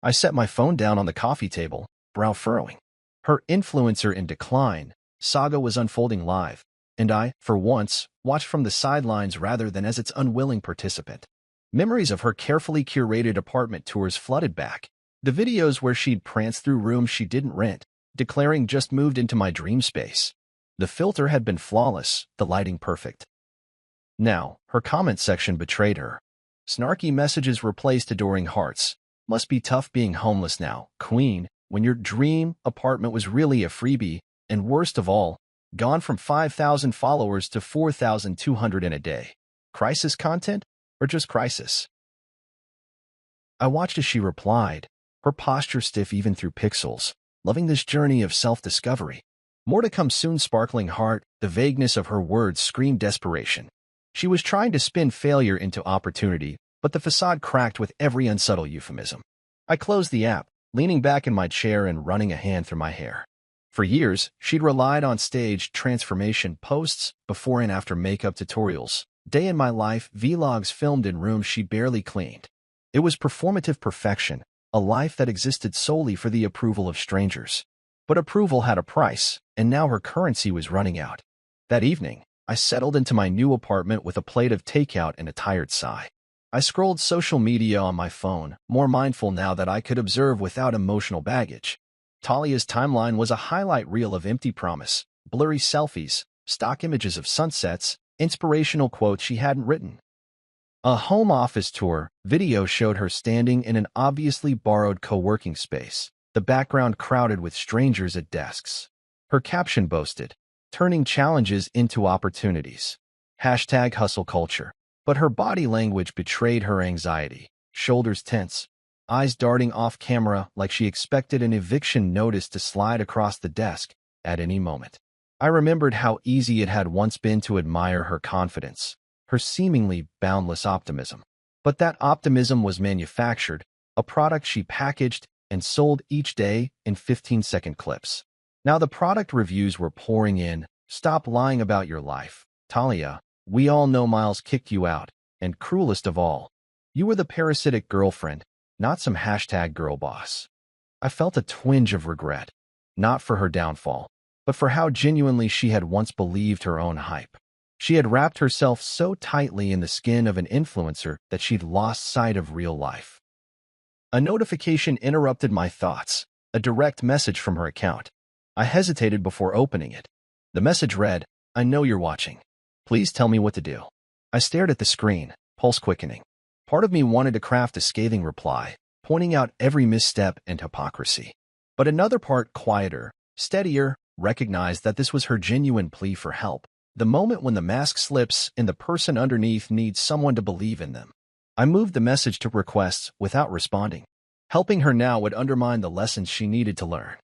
I set my phone down on the coffee table, brow furrowing. Her influencer in decline saga was unfolding live, and I, for once, watched from the sidelines rather than as its unwilling participant. Memories of her carefully curated apartment tours flooded back, the videos where she'd pranced through rooms she didn't rent, declaring just moved into my dream space. The filter had been flawless, the lighting perfect. Now, her comment section betrayed her. Snarky messages replaced adoring hearts. "Must be tough being homeless now, queen, when your dream apartment was really a freebie, and worst of all, gone from 5,000 followers to 4,200 in a day. Crisis content, or just crisis?" I watched as she replied, her posture stiff even through pixels, loving this journey of self-discovery. More to come soon, sparkling heart. The vagueness of her words screamed desperation. She was trying to spin failure into opportunity, but the facade cracked with every unsubtle euphemism. I closed the app, leaning back in my chair and running a hand through my hair. For years, she'd relied on staged transformation posts, before and after makeup tutorials, day in my life vlogs filmed in rooms she barely cleaned. It was performative perfection, a life that existed solely for the approval of strangers. But approval had a price, and now her currency was running out. That evening, I settled into my new apartment with a plate of takeout and a tired sigh. I scrolled social media on my phone, more mindful now that I could observe without emotional baggage. Talia's timeline was a highlight reel of empty promise, blurry selfies, stock images of sunsets, inspirational quotes she hadn't written. A home office tour video showed her standing in an obviously borrowed co-working space, the background crowded with strangers at desks. Her caption boasted, "Turning challenges into opportunities. #hustle culture." But her body language betrayed her anxiety, shoulders tense, eyes darting off camera like she expected an eviction notice to slide across the desk at any moment. I remembered how easy it had once been to admire her confidence, her seemingly boundless optimism. But that optimism was manufactured, a product she packaged and sold each day in 15-second clips. Now the product reviews were pouring in. Stop lying about your life, Talia. We all know Miles kicked you out. And cruelest of all, you were the parasitic girlfriend, not some hashtag girl boss. I felt a twinge of regret, not for her downfall, but for how genuinely she had once believed her own hype. She had wrapped herself so tightly in the skin of an influencer that she'd lost sight of real life. A notification interrupted my thoughts, a direct message from her account. I hesitated before opening it. The message read, "I know you're watching. Please tell me what to do." I stared at the screen, pulse quickening. Part of me wanted to craft a scathing reply, pointing out every misstep and hypocrisy. But another part, quieter, steadier, recognized that this was her genuine plea for help. The moment when the mask slips and the person underneath needs someone to believe in them. I moved the message to requests without responding. Helping her now would undermine the lessons she needed to learn.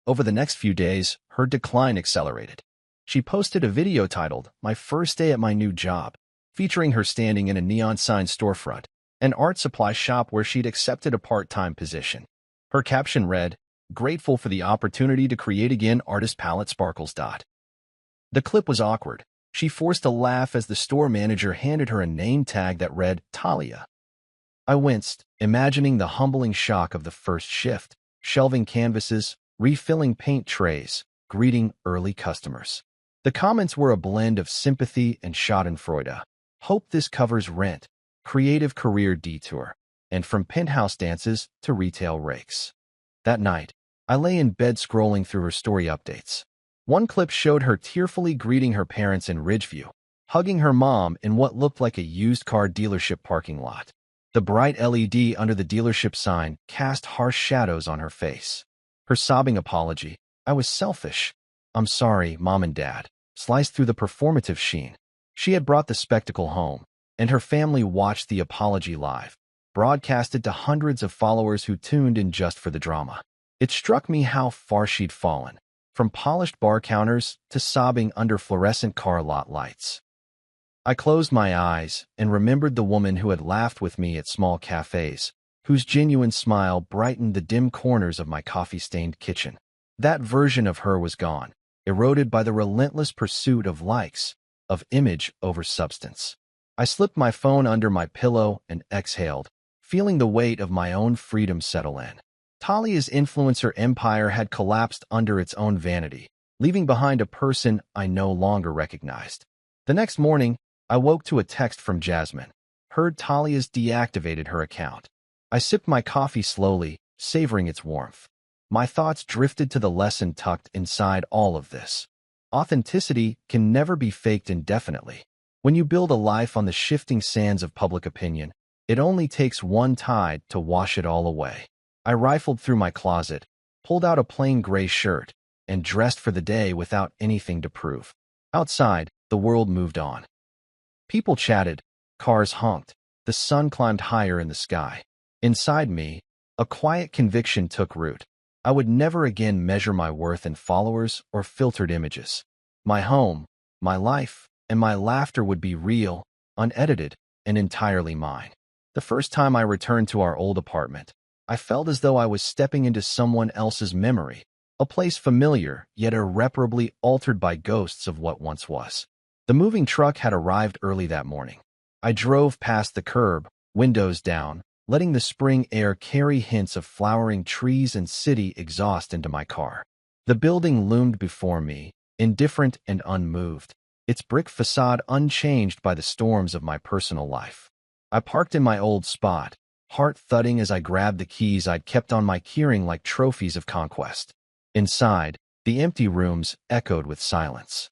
Over the next few days, her decline accelerated. She posted a video titled, "My First Day at My New Job," featuring her standing in a neon sign storefront, an art supply shop where she'd accepted a part-time position. Her caption read, "Grateful for the opportunity to create again, artist palette sparkles." The clip was awkward. She forced a laugh as the store manager handed her a name tag that read, Talia. I winced, imagining the humbling shock of the first shift, shelving canvases, refilling paint trays, greeting early customers. The comments were a blend of sympathy and schadenfreude. Hope this covers rent, creative career detour, and from penthouse dances to retail rakes. That night, I lay in bed scrolling through her story updates. One clip showed her tearfully greeting her parents in Ridgeview, hugging her mom in what looked like a used car dealership parking lot. The bright LED under the dealership sign cast harsh shadows on her face. Her sobbing apology, "I was selfish. I'm sorry, Mom and Dad," sliced through the performative sheen. She had brought the spectacle home, and her family watched the apology live, broadcasted to hundreds of followers who tuned in just for the drama. It struck me how far she'd fallen, from polished bar counters to sobbing under fluorescent car lot lights. I closed my eyes and remembered the woman who had laughed with me at small cafes, whose genuine smile brightened the dim corners of my coffee-stained kitchen. That version of her was gone, eroded by the relentless pursuit of likes, of image over substance. I slipped my phone under my pillow and exhaled, feeling the weight of my own freedom settle in. Talia's influencer empire had collapsed under its own vanity, leaving behind a person I no longer recognized. The next morning, I woke to a text from Jasmine. Heard Talia's deactivated her account. I sipped my coffee slowly, savoring its warmth. My thoughts drifted to the lesson tucked inside all of this. Authenticity can never be faked indefinitely. When you build a life on the shifting sands of public opinion, it only takes one tide to wash it all away. I rifled through my closet, pulled out a plain gray shirt, and dressed for the day without anything to prove. Outside, the world moved on. People chatted, cars honked, the sun climbed higher in the sky. Inside me, a quiet conviction took root. I would never again measure my worth in followers or filtered images. My home, my life, and my laughter would be real, unedited, and entirely mine. The first time I returned to our old apartment, I felt as though I was stepping into someone else's memory, a place familiar yet irreparably altered by ghosts of what once was. The moving truck had arrived early that morning. I drove past the curb, windows down, letting the spring air carry hints of flowering trees and city exhaust into my car. The building loomed before me, indifferent and unmoved, its brick facade unchanged by the storms of my personal life. I parked in my old spot, heart thudding as I grabbed the keys I'd kept on my keyring like trophies of conquest. Inside, the empty rooms echoed with silence.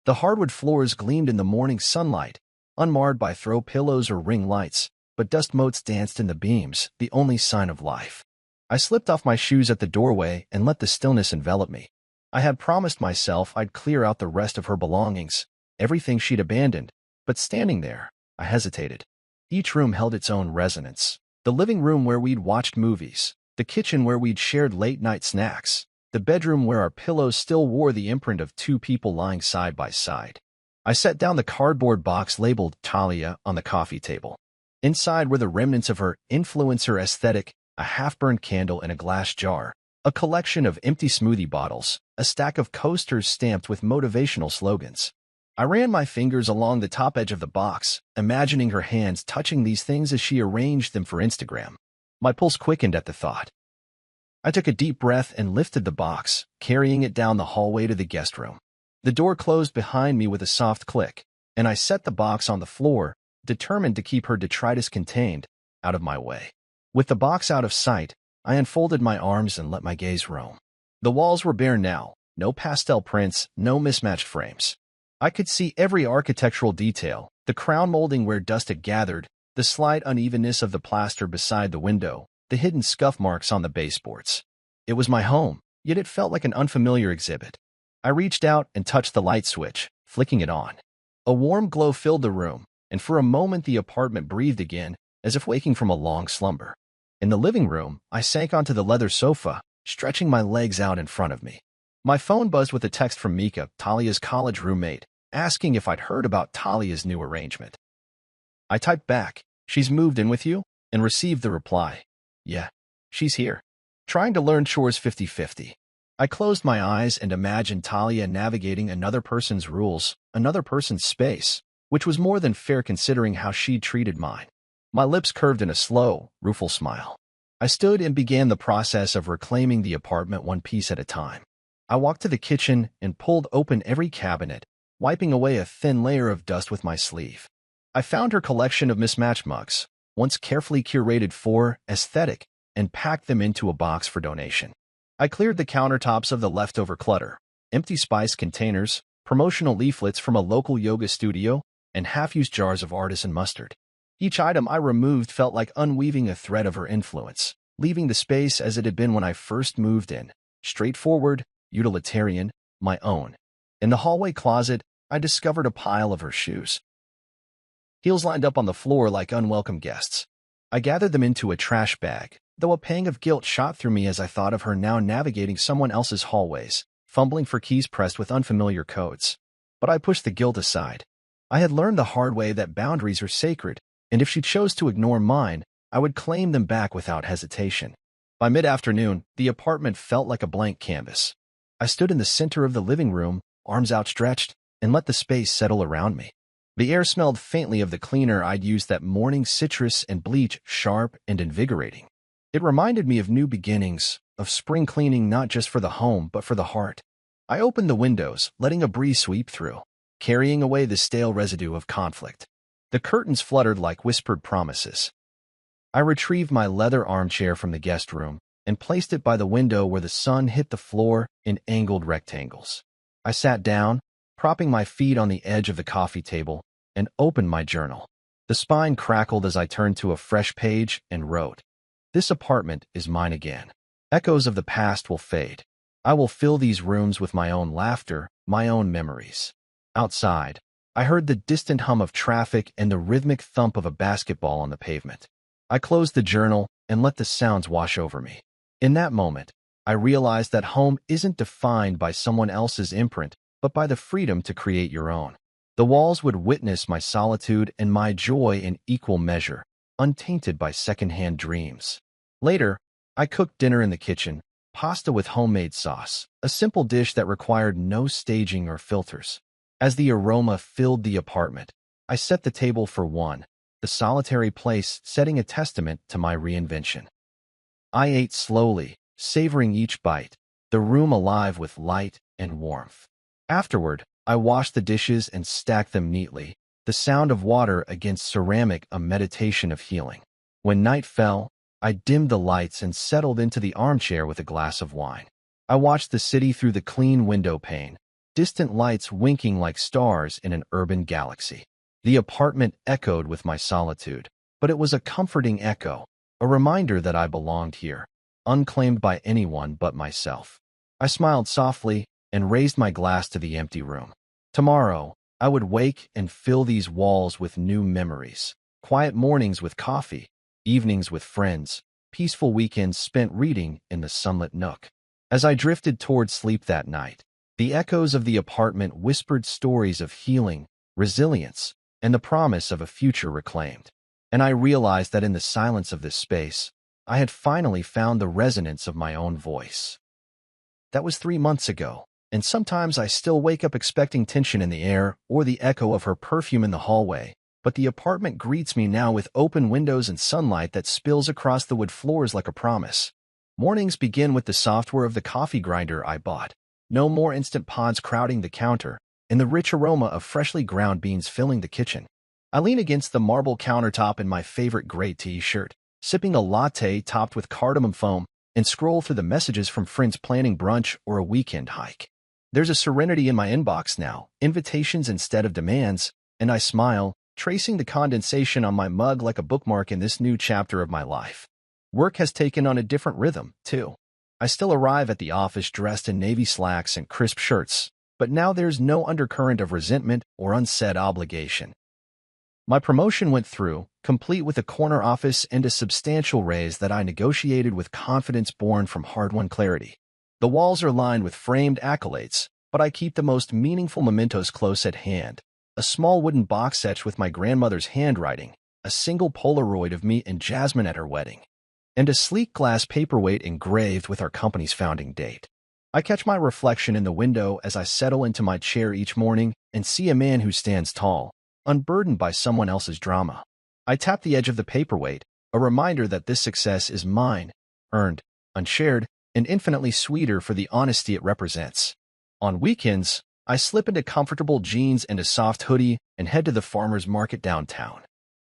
The hardwood floors gleamed in the morning sunlight, unmarred by throw pillows or ring lights, but dust motes danced in the beams, the only sign of life. I slipped off my shoes at the doorway and let the stillness envelop me. I had promised myself I'd clear out the rest of her belongings, everything she'd abandoned, but standing there, I hesitated. Each room held its own resonance. The living room where we'd watched movies, the kitchen where we'd shared late-night snacks, the bedroom where our pillows still wore the imprint of two people lying side by side. I set down the cardboard box labeled Talia on the coffee table. Inside were the remnants of her influencer aesthetic, a half-burned candle in a glass jar, a collection of empty smoothie bottles, a stack of coasters stamped with motivational slogans. I ran my fingers along the top edge of the box, imagining her hands touching these things as she arranged them for Instagram. My pulse quickened at the thought. I took a deep breath and lifted the box, carrying it down the hallway to the guest room. The door closed behind me with a soft click, and I set the box on the floor, determined to keep her detritus contained, out of my way. With the box out of sight, I unfolded my arms and let my gaze roam. The walls were bare now, no pastel prints, no mismatched frames. I could see every architectural detail, the crown molding where dust had gathered, the slight unevenness of the plaster beside the window, the hidden scuff marks on the baseboards. It was my home, yet it felt like an unfamiliar exhibit. I reached out and touched the light switch, flicking it on. A warm glow filled the room, and for a moment the apartment breathed again, as if waking from a long slumber. In the living room, I sank onto the leather sofa, stretching my legs out in front of me. My phone buzzed with a text from Mika, Talia's college roommate, asking if I'd heard about Talia's new arrangement. I typed back, "She's moved in with you?" and received the reply, "Yeah, she's here." Trying to learn chores 50-50. I closed my eyes and imagined Talia navigating another person's rules, another person's space, which was more than fair considering how she treated mine. My lips curved in a slow, rueful smile. I stood and began the process of reclaiming the apartment one piece at a time. I walked to the kitchen and pulled open every cabinet, wiping away a thin layer of dust with my sleeve. I found her collection of mismatched mugs, once carefully curated for aesthetic, and packed them into a box for donation. I cleared the countertops of the leftover clutter, empty spice containers, promotional leaflets from a local yoga studio, and half-used jars of artisan mustard. Each item I removed felt like unweaving a thread of her influence, leaving the space as it had been when I first moved in, straightforward, utilitarian, my own. In the hallway closet, I discovered a pile of her shoes. Heels lined up on the floor like unwelcome guests. I gathered them into a trash bag, though a pang of guilt shot through me as I thought of her now navigating someone else's hallways, fumbling for keys pressed with unfamiliar codes. But I pushed the guilt aside. I had learned the hard way that boundaries are sacred, and if she chose to ignore mine, I would claim them back without hesitation. By mid-afternoon, the apartment felt like a blank canvas. I stood in the center of the living room, arms outstretched, and let the space settle around me. The air smelled faintly of the cleaner I'd used that morning, citrus and bleach, sharp and invigorating. It reminded me of new beginnings, of spring cleaning not just for the home but for the heart. I opened the windows, letting a breeze sweep through, carrying away the stale residue of conflict. The curtains fluttered like whispered promises. I retrieved my leather armchair from the guest room and placed it by the window where the sun hit the floor in angled rectangles. I sat down, propping my feet on the edge of the coffee table, and opened my journal. The spine crackled as I turned to a fresh page and wrote, "This apartment is mine again. Echoes of the past will fade. I will fill these rooms with my own laughter, my own memories." Outside, I heard the distant hum of traffic and the rhythmic thump of a basketball on the pavement. I closed the journal and let the sounds wash over me. In that moment, I realized that home isn't defined by someone else's imprint, but by the freedom to create your own. The walls would witness my solitude and my joy in equal measure, untainted by secondhand dreams. Later, I cooked dinner in the kitchen, pasta with homemade sauce, a simple dish that required no staging or filters. As the aroma filled the apartment, I set the table for one, the solitary place setting a testament to my reinvention. I ate slowly, savoring each bite, the room alive with light and warmth. Afterward, I washed the dishes and stacked them neatly, the sound of water against ceramic a meditation of healing. When night fell, I dimmed the lights and settled into the armchair with a glass of wine. I watched the city through the clean window pane, distant lights winking like stars in an urban galaxy. The apartment echoed with my solitude, but it was a comforting echo, a reminder that I belonged here, unclaimed by anyone but myself. I smiled softly and raised my glass to the empty room. Tomorrow, I would wake and fill these walls with new memories, quiet mornings with coffee, evenings with friends, peaceful weekends spent reading in the sunlit nook. As I drifted toward sleep that night, the echoes of the apartment whispered stories of healing, resilience, and the promise of a future reclaimed. And I realized that in the silence of this space, I had finally found the resonance of my own voice. That was 3 months ago, and sometimes I still wake up expecting tension in the air or the echo of her perfume in the hallway, but the apartment greets me now with open windows and sunlight that spills across the wood floors like a promise. Mornings begin with the software of the coffee grinder I bought. No more instant pods crowding the counter, and the rich aroma of freshly ground beans filling the kitchen. I lean against the marble countertop in my favorite gray t-shirt, sipping a latte topped with cardamom foam, and scroll through the messages from friends planning brunch or a weekend hike. There's a serenity in my inbox now, invitations instead of demands, and I smile, tracing the condensation on my mug like a bookmark in this new chapter of my life. Work has taken on a different rhythm, too. I still arrive at the office dressed in navy slacks and crisp shirts, but now there's no undercurrent of resentment or unsaid obligation. My promotion went through, complete with a corner office and a substantial raise that I negotiated with confidence born from hard-won clarity. The walls are lined with framed accolades, but I keep the most meaningful mementos close at hand. A small wooden box etched with my grandmother's handwriting, a single Polaroid of me and Jasmine at her wedding, and a sleek glass paperweight engraved with our company's founding date. I catch my reflection in the window as I settle into my chair each morning and see a man who stands tall, unburdened by someone else's drama. I tap the edge of the paperweight, a reminder that this success is mine, earned, unshared, and infinitely sweeter for the honesty it represents. On weekends, I slip into comfortable jeans and a soft hoodie and head to the farmer's market downtown.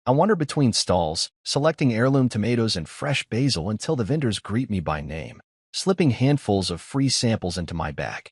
I wander between stalls, selecting heirloom tomatoes and fresh basil until the vendors greet me by name, slipping handfuls of free samples into my bag.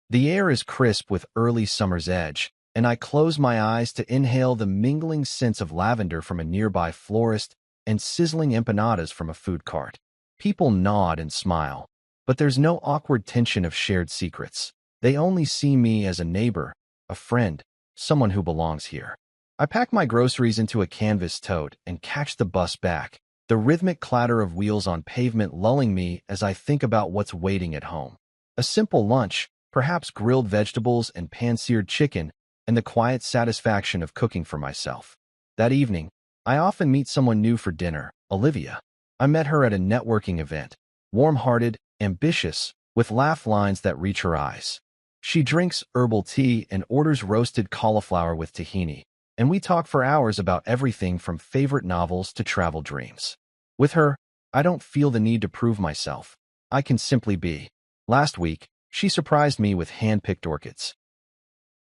The air is crisp with early summer's edge, and I close my eyes to inhale the mingling scents of lavender from a nearby florist and sizzling empanadas from a food cart. People nod and smile, but there's no awkward tension of shared secrets. They only see me as a neighbor, a friend, someone who belongs here. I pack my groceries into a canvas tote and catch the bus back, the rhythmic clatter of wheels on pavement lulling me as I think about what's waiting at home. A simple lunch, perhaps grilled vegetables and pan-seared chicken, and the quiet satisfaction of cooking for myself. That evening, I often meet someone new for dinner, Olivia. I met her at a networking event, warm-hearted, ambitious, with laugh lines that reach her eyes. She drinks herbal tea and orders roasted cauliflower with tahini, and we talk for hours about everything from favorite novels to travel dreams. With her, I don't feel the need to prove myself. I can simply be. Last week, she surprised me with hand-picked orchids.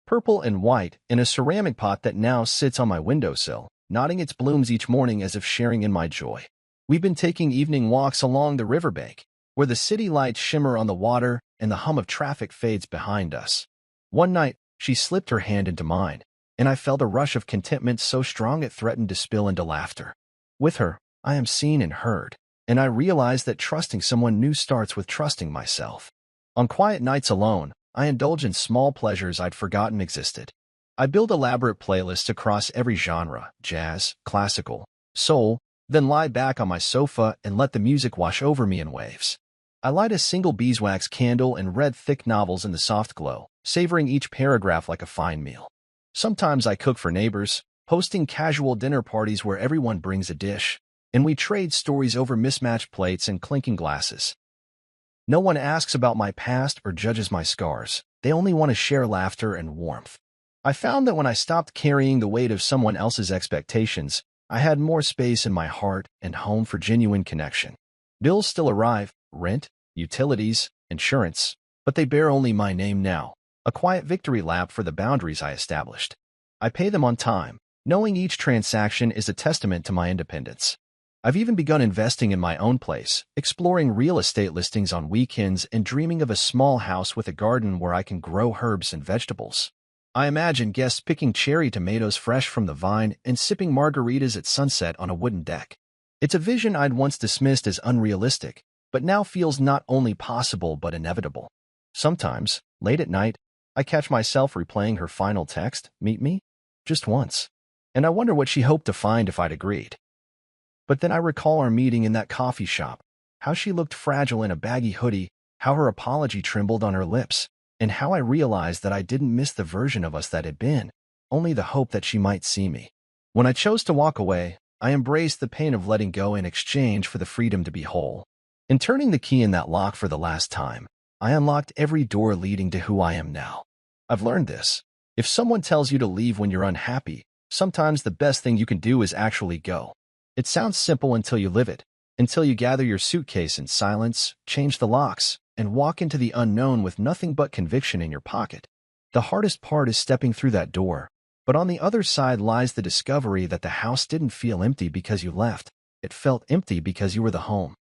Purple and white in a ceramic pot that now sits on my windowsill, nodding its blooms each morning as if sharing in my joy. We've been taking evening walks along the riverbank, where the city lights shimmer on the water and the hum of traffic fades behind us. One night, she slipped her hand into mine, and I felt a rush of contentment so strong it threatened to spill into laughter. With her, I am seen and heard, and I realize that trusting someone new starts with trusting myself. On quiet nights alone, I indulge in small pleasures I'd forgotten existed. I build elaborate playlists across every genre, jazz, classical, soul, then lie back on my sofa and let the music wash over me in waves. I light a single beeswax candle and read thick novels in the soft glow, savoring each paragraph like a fine meal. Sometimes I cook for neighbors, hosting casual dinner parties where everyone brings a dish, and we trade stories over mismatched plates and clinking glasses. No one asks about my past or judges my scars. They only want to share laughter and warmth. I found that when I stopped carrying the weight of someone else's expectations, I had more space in my heart and home for genuine connection. Bills still arrive, rent, utilities, insurance, but they bear only my name now, a quiet victory lap for the boundaries I established. I pay them on time, knowing each transaction is a testament to my independence. I've even begun investing in my own place, exploring real estate listings on weekends and dreaming of a small house with a garden where I can grow herbs and vegetables. I imagine guests picking cherry tomatoes fresh from the vine and sipping margaritas at sunset on a wooden deck. It's a vision I'd once dismissed as unrealistic, but now feels not only possible but inevitable. Sometimes, late at night, I catch myself replaying her final text, "Meet me?" just once, and I wonder what she hoped to find if I'd agreed. But then I recall our meeting in that coffee shop, how she looked fragile in a baggy hoodie, how her apology trembled on her lips, and how I realized that I didn't miss the version of us that had been, only the hope that she might see me. When I chose to walk away, I embraced the pain of letting go in exchange for the freedom to be whole. In turning the key in that lock for the last time, I unlocked every door leading to who I am now. I've learned this. If someone tells you to leave when you're unhappy, sometimes the best thing you can do is actually go. It sounds simple until you live it, until you gather your suitcase in silence, change the locks, and walk into the unknown with nothing but conviction in your pocket. The hardest part is stepping through that door, but on the other side lies the discovery that the house didn't feel empty because you left. It felt empty because you were the home.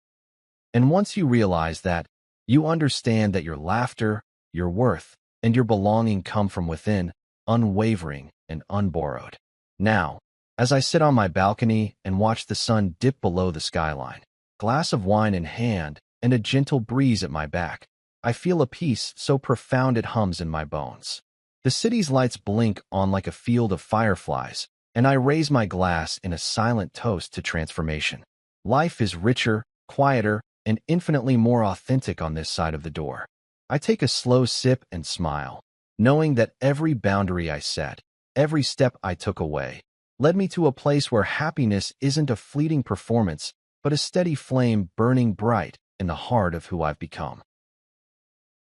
And once you realize that, you understand that your laughter, your worth, and your belonging come from within, unwavering and unborrowed. Now, as I sit on my balcony and watch the sun dip below the skyline, glass of wine in hand and a gentle breeze at my back, I feel a peace so profound it hums in my bones. The city's lights blink on like a field of fireflies, and I raise my glass in a silent toast to transformation. Life is richer, quieter, and infinitely more authentic on this side of the door. I take a slow sip and smile, knowing that every boundary I set, every step I took away, led me to a place where happiness isn't a fleeting performance, but a steady flame burning bright in the heart of who I've become.